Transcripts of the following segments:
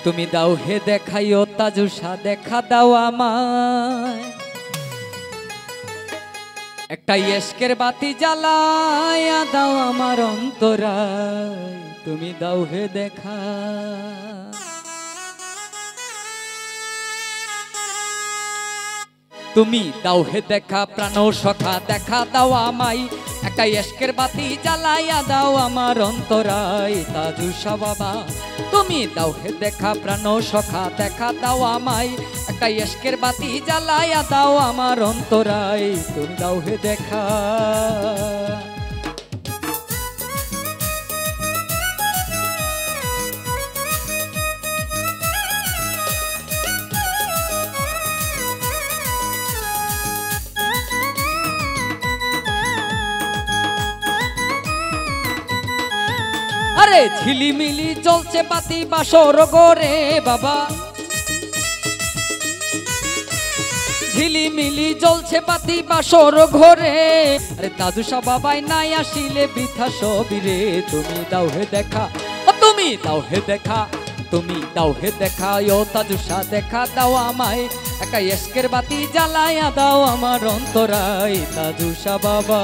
তুমি দাও হে দেখাইও তাজুসা দেখা দাও আমায় একটা ইশকের বাতি জ্বালায়া দাও আমার অন্তরায় তুমি দাও হে দেখা তুমি দাও হে দেখা প্রাণ সখা দেখা দাও আমায় একটা ইশকের বাতি জ্বালায়া দাও আমার অন্তরায় তাজুসা বাবা তুমি দাও হে দেখা প্রাণ সখা দেখা দাও আমায় একটা ইশকের বাতি জ্বালায়া দাও আমার অন্তরায় তুমি দাও হে দেখা আরে ঝিলিমিলি চলছে বাতি বাসর গোরে বাবা ঝিলিমিলি জ্বলছে বাতি বাসর ঘরে আরে তাজুসা বাবাই নাই আসিলে বৃথা সবিরে তুমি দাও হে দেখা ও তুমি দাও হে দেখা তুমি দাও হে দেখা ও তাজুসা দেখা দাও আমায় একটা ইশকের বাতি জ্বালায়া দাও আমার অন্তরায় তাজুসা বাবা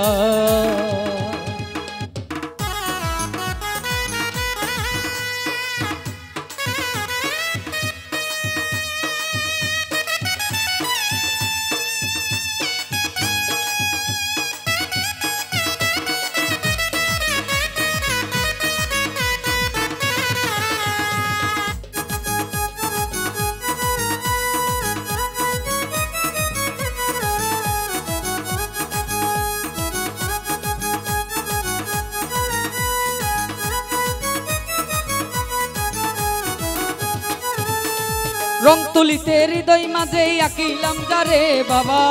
রং তুলিতে হৃদয় মাঝে আঁকিলাম যারে বাবা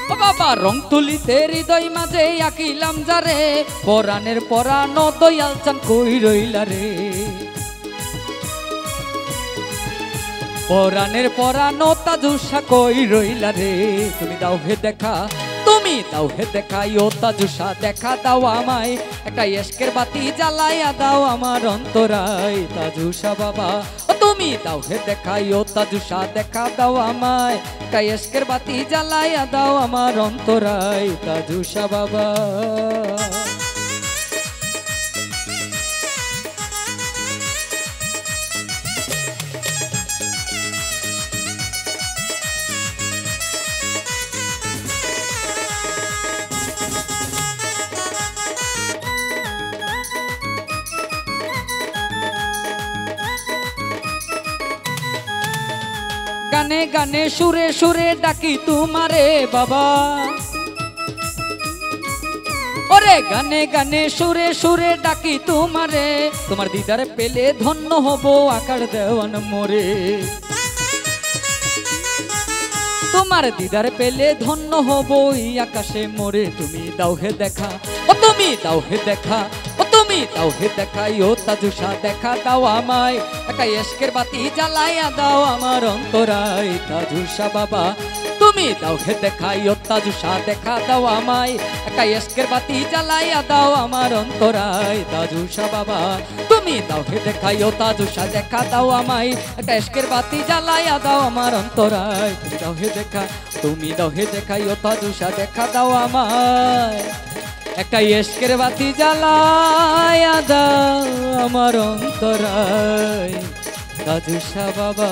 ও বাবা রং তুলিতে হৃদয় মাঝে আঁকিলাম যারে পরাণের পরাণ দয়াল চান কই রইলা রে পরাণের পরাণ তাজুসা কই রইলা রে তুমি দাও হে দেখা তুমি দাও হে দেখা ও তাজুসা দেখা দাও আমায় একটা ইশকের বাতি জ্বালায়া দাও আমার অন্তরায় তাজুসা বাবা ও তুমি দাও হে দেখা ও তাজুসা দেখা দাও আমায় একটা ইশকের বাতি জ্বালায়া দাও আমার অন্তরায় তাজুসা বাবা গানে গানে সুরে সুরে ডাকি তোমারে বাবা ওরে গানে গানে সুরে সুরে ডাকি তোমারে তোমার দিদার পেলে ধন্য হব আকার দেওয়ান মোরে তোমার দিদার পেলে ধন্য হব এই আকাশে মোরে তুমি দাও হে দেখা ও তুমি দাও হে দেখা ও তুমি দাও হে দেখা ও তাজুসা দেখা দাও আমায় একটা ইশকের বাতি জ্বালায়া দাও আমার অন্তরায় তাজুসা বাবা তুমি দাও হে দেখা ও তাজুসা দেখা দাও আমায় একটা ইশকের বাতি জ্বালায়া দাও আমার অন্তরায় তাজুসা বাবা তুমি দাও হে দেখা ও তাজুসা দেখা দাও আমায় একটা ইশকের বাতি জ্বালায়া দাও আমার অন্তরায় তুমি দাও হে দেখা তুমি দাও হে দেখা ও তাজুসা দেখা দাও আমায় একটা ইশকের বাতি জ্বালায়া দাও আমার অন্তরায় তাজুসা বাবা